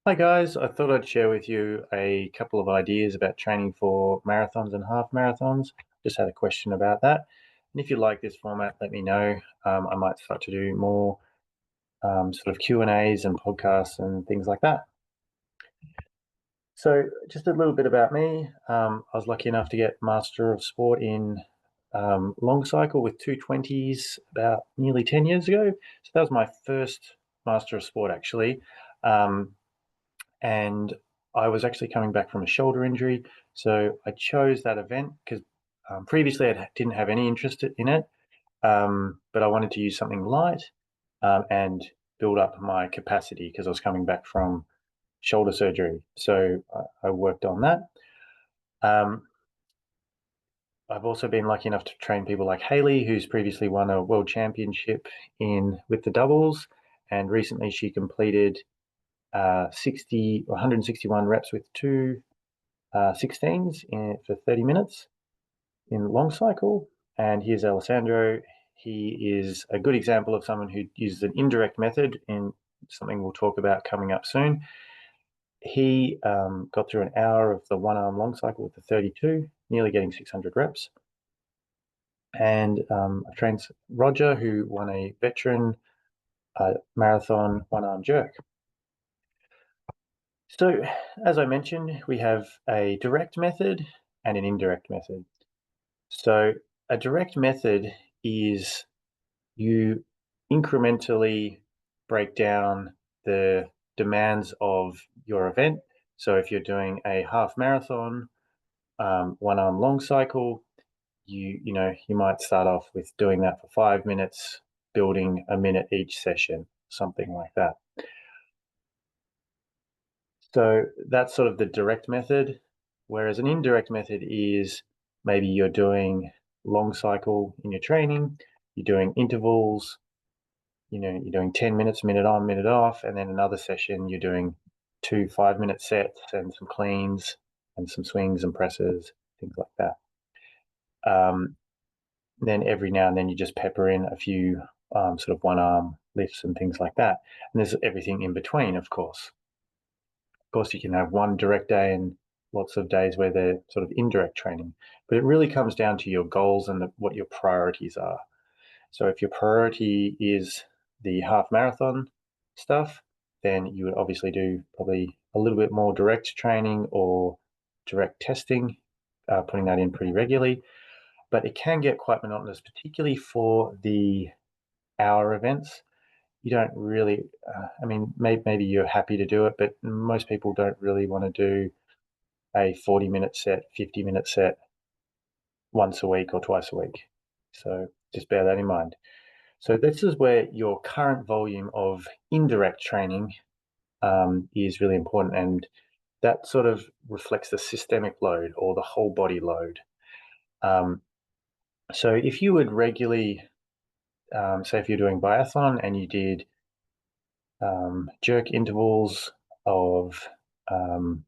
Hi guys, I thought I'd share with you a couple of ideas about training for marathons and half marathons. Just had a question about that. And if you like this format, let me know. I might start to do more sort of Q&As and podcasts and things like that. So just a little bit about me. I was lucky enough to get Master of Sport in long cycle with 220s about nearly 10 years ago. So that was my first Master of Sport actually. Um, and I was actually coming back from a shoulder injury. So I chose that event because previously I didn't have any interest in it, but I wanted to use something light and build up my capacity because I was coming back from shoulder surgery. So I worked on that. Um, I've also been lucky enough to train people like Haley, who's previously won a world championship in with the doubles, and recently she completed 161 reps with two 16s for 30 minutes in long cycle. And here's Alessandro. He is a good example of someone who uses an indirect method in something we'll talk about coming up soon. He got through an hour of the one arm long cycle with the 32, nearly getting 600 reps. And I trained Roger, who won a veteran marathon one arm jerk. So, as I mentioned, we have a direct method and an indirect method. So a direct method is you incrementally break down the demands of your event. So if you're doing a half marathon, one arm long cycle, you might start off with doing that for 5 minutes, building a minute each session, something like that. So that's sort of the direct method, whereas an indirect method is maybe you're doing long cycle in your training, you're doing intervals, you're doing 10 minutes, minute on, minute off, and then another session you're doing two 5 minute sets and some cleans and some swings and presses, things like that. Then every now and then you just pepper in a few sort of one arm lifts and things like that. And there's everything in between, of course. Of course, you can have one direct day and lots of days where they're sort of indirect training, but it really comes down to your goals and what your priorities are. So if your priority is the half marathon stuff, then you would obviously do probably a little bit more direct training or direct testing, putting that in pretty regularly. But it can get quite monotonous, particularly for the hour events. You don't really, I mean, maybe you're happy to do it, but most people don't really want to do a 40-minute set, 50-minute set once a week or twice a week. So just bear that in mind. So this is where your current volume of indirect training is really important, and that sort of reflects the systemic load or the whole body load. Um, so if you would regularly, say if you're doing biathlon and you did jerk intervals of um,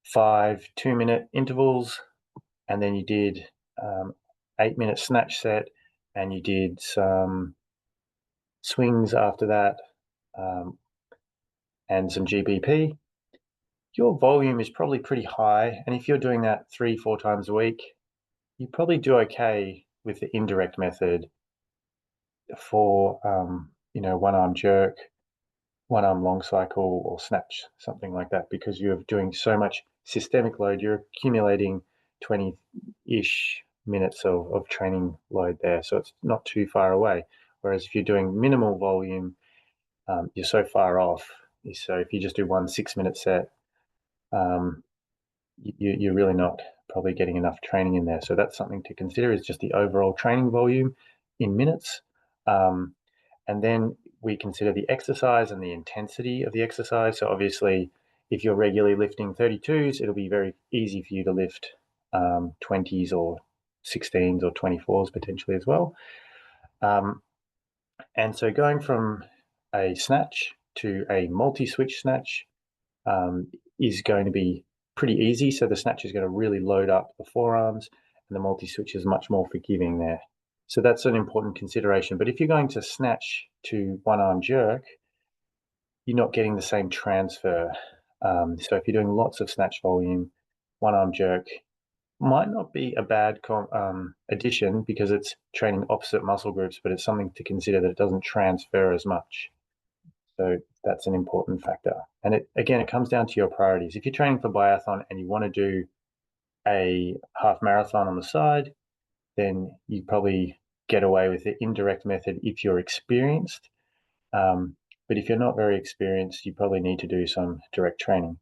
5 2-minute intervals, and then you did 8-minute snatch set, and you did some swings after that, um, and some GBP, your volume is probably pretty high. And if you're doing that 3 4 times a week, you probably do okay with the indirect method for one arm jerk, one arm long cycle, or snatch, something like that, because you're doing so much systemic load. You're accumulating 20-ish minutes of training load there, so it's not too far away. Whereas if you're doing minimal volume, you're so far off. So if you just do one 6-minute set, um, you're really not probably getting enough training in there. So that's something to consider, is just the overall training volume in minutes. Um, and then we consider the exercise and the intensity of the exercise. So obviously, if you're regularly lifting 32s, it'll be very easy for you to lift 20s or 16s or 24s potentially as well. And so going from a snatch to a multi-switch snatch is going to be pretty easy. So the snatch is going to really load up the forearms, and the multi-switch is much more forgiving there. So that's an important consideration. But if you're going to snatch to one arm jerk, you're not getting the same transfer. So if you're doing lots of snatch volume, one arm jerk might not be a bad addition because it's training opposite muscle groups, but it's something to consider that it doesn't transfer as much. So that's an important factor. And it comes down to your priorities. If you're training for biathlon and you want to do a half marathon on the side, then you probably get away with the indirect method if you're experienced. But if you're not very experienced, you probably need to do some direct training.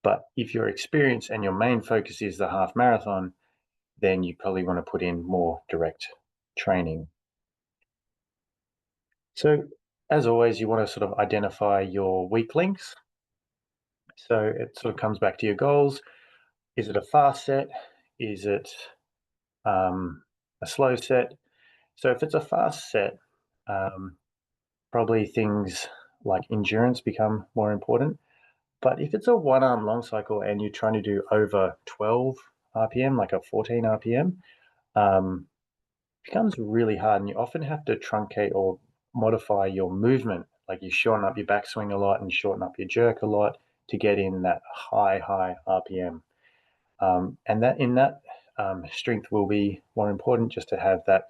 But if you're experienced and your main focus is the half marathon, then you probably want to put in more direct training. So as always, you want to sort of identify your weak links. So it sort of comes back to your goals. Is it a fast set? Is it a slow set? So if it's a fast set, probably things like endurance become more important. But if it's a one-arm long cycle and you're trying to do over 12 RPM, like a 14 RPM, becomes really hard, and you often have to truncate or modify your movement. Like you shorten up your backswing a lot and shorten up your jerk a lot to get in that high RPM. And that in that strength will be more important just to have that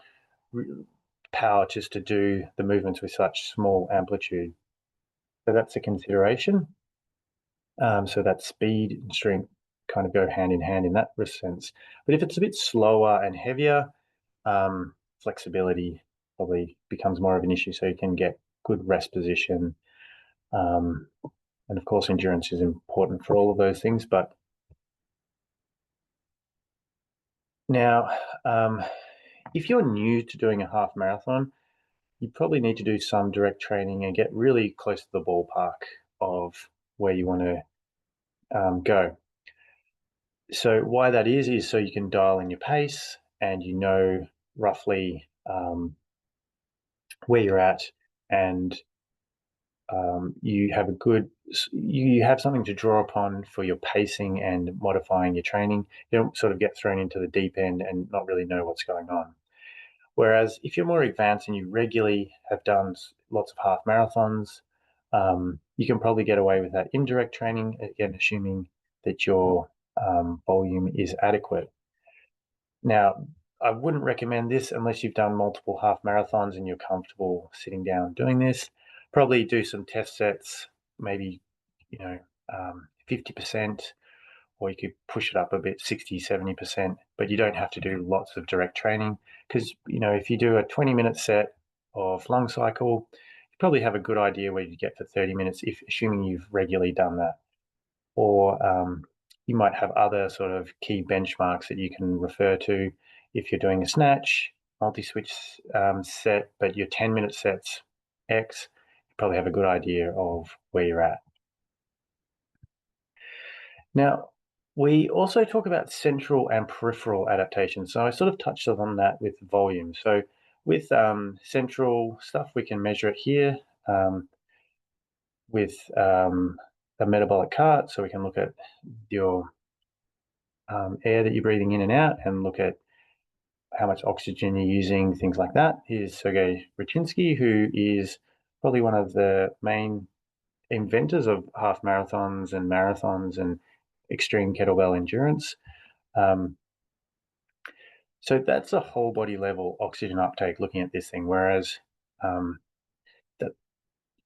power just to do the movements with such small amplitude. So that's a consideration. So that speed and strength kind of go hand in hand in that sense. But if it's a bit slower and heavier, flexibility probably becomes more of an issue. So you can get good rest position. And of course, endurance is important for all of those things. But now, if you're new to doing a half marathon, you probably need to do some direct training and get really close to the ballpark of where you want to go. So why that is so you can dial in your pace and you know roughly where you're at, and you have something to draw upon for your pacing and modifying your training. You don't sort of get thrown into the deep end and not really know what's going on. Whereas if you're more advanced and you regularly have done lots of half marathons, you can probably get away with that indirect training, again, assuming that your volume is adequate. Now, I wouldn't recommend this unless you've done multiple half marathons and you're comfortable sitting down doing this. Probably do some test sets, maybe, 50%, or you could push it up a bit, 60, 70%, but you don't have to do lots of direct training because, if you do a 20-minute set of long cycle, you probably have a good idea where you get for 30 minutes, if assuming you've regularly done that. Or you might have other sort of key benchmarks that you can refer to. If you're doing a snatch, multi-switch set, but your 10-minute sets X, you probably have a good idea of where you're at. Now, we also talk about central and peripheral adaptation. So I sort of touched on that with volume. So with central stuff, we can measure it here with a metabolic cart. So we can look at your air that you're breathing in and out and look at how much oxygen you're using, things like that. Here's Sergei Rachinsky, who is probably one of the main inventors of half marathons and extreme kettlebell endurance. So that's a whole body level oxygen uptake looking at this thing, whereas that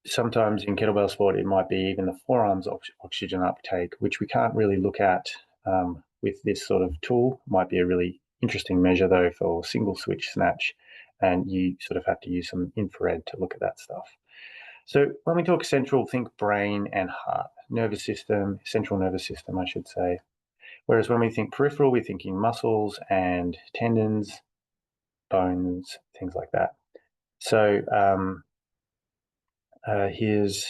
sometimes in kettlebell sport, it might be even the forearms oxygen uptake, which we can't really look at with this sort of tool. Might be a really interesting measure though for single switch snatch, and you sort of have to use some infrared to look at that stuff. So when we talk central, think brain and heart, central nervous system, I should say. Whereas when we think peripheral, we're thinking muscles and tendons, bones, things like that. So here's,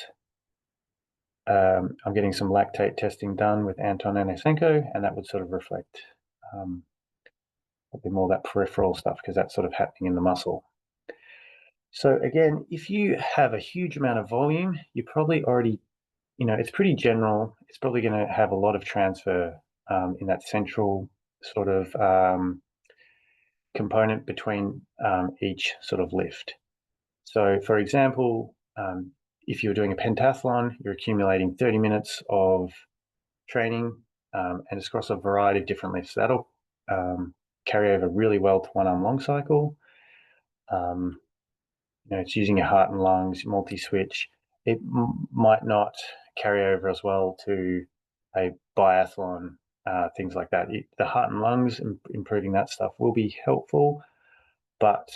I'm getting some lactate testing done with Anton Anasenko, and that would sort of reflect probably more that peripheral stuff because that's sort of happening in the muscle. So again, if you have a huge amount of volume, you probably already, it's pretty general. It's probably going to have a lot of transfer in that central sort of component between each sort of lift. So for example, if you're doing a pentathlon, you're accumulating 30 minutes of training, and it's across a variety of different lifts. That'll carry over really well to one-arm long cycle. It's using your heart and lungs, multi-switch. It might not carry over as well to a biathlon, things like that. The heart and lungs, improving that stuff will be helpful, but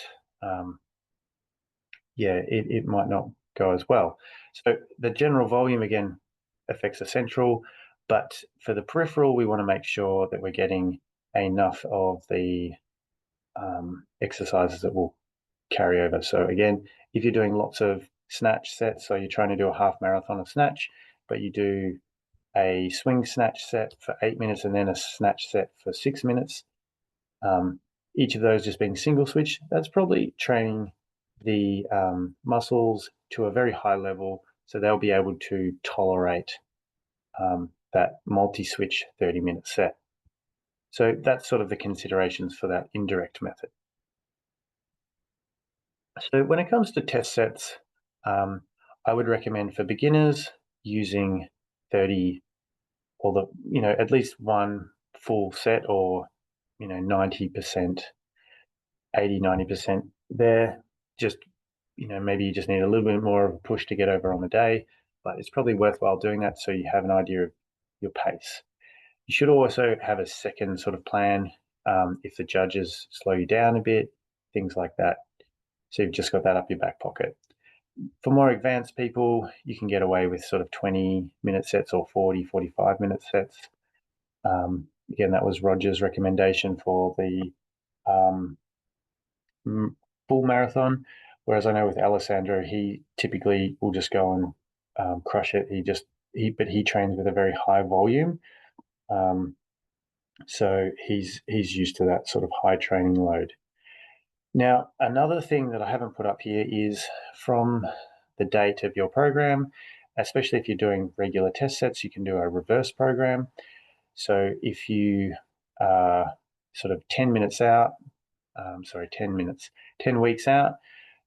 it might not go as well. So the general volume, again, affects the central, but for the peripheral, we want to make sure that we're getting enough of the exercises that will carry over. So again, if you're doing lots of snatch sets, so you're trying to do a half marathon of snatch, but you do a swing snatch set for 8 minutes and then a snatch set for 6 minutes, each of those just being single switch, that's probably training the muscles to a very high level, so they'll be able to tolerate that multi-switch 30-minute set. So that's sort of the considerations for that indirect method. So when it comes to test sets, I would recommend for beginners using 30, or at least one full set, or 90%, 80, 90% there. Just maybe you just need a little bit more of a push to get over on the day, but it's probably worthwhile doing that so you have an idea of your pace. You should also have a second sort of plan if the judges slow you down a bit, things like that. So you've just got that up your back pocket. For more advanced people, you can get away with sort of 20-minute sets or 40, 45-minute sets. Again, that was Roger's recommendation for the full marathon. Whereas I know with Alessandro, he typically will just go and crush it. But he trains with a very high volume. So he's used to that sort of high training load. Now, another thing that I haven't put up here is from the date of your program, especially if you're doing regular test sets, you can do a reverse program. So if you are sort of 10 weeks out,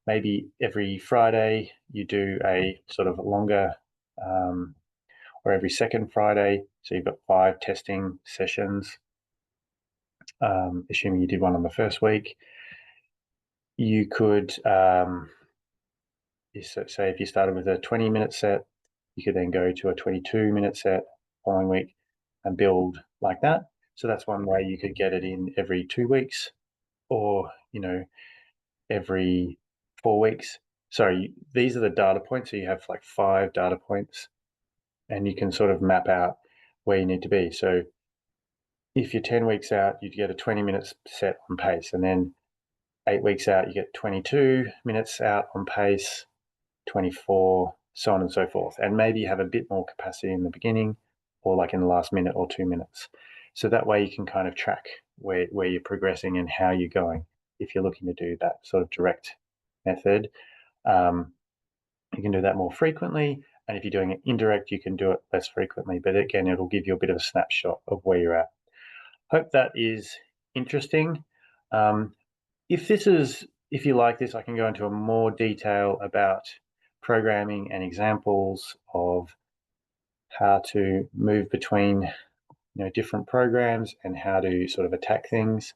maybe every Friday you do a sort of longer, or every second Friday. So you've got 5 testing sessions, assuming you did one on the first week. You could, say if you started with a 20-minute set, you could then go to a 22-minute set following week and build like that. So that's one way you could get it in every 2 weeks, or, every 4 weeks. Sorry, these are the data points. So you have like 5 data points and you can sort of map out where you need to be. So if you're 10 weeks out, you'd get a 20-minute set on pace, and then 8 weeks out, you get 22 minutes out on pace, 24, so on and so forth. And maybe you have a bit more capacity in the beginning, or like in the last minute or 2 minutes. So that way you can kind of track where you're progressing and how you're going if you're looking to do that sort of direct method. You can do that more frequently. And if you're doing it indirect, you can do it less frequently. But again, it'll give you a bit of a snapshot of where you're at. Hope that is interesting. If you like this, I can go into a more detail about programming and examples of how to move between different programs and how to sort of attack things.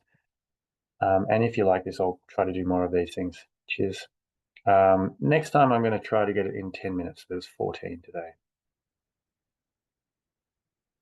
And if you like this, I'll try to do more of these things. Cheers. Next time I'm going to try to get it in 10 minutes. There's 14 today.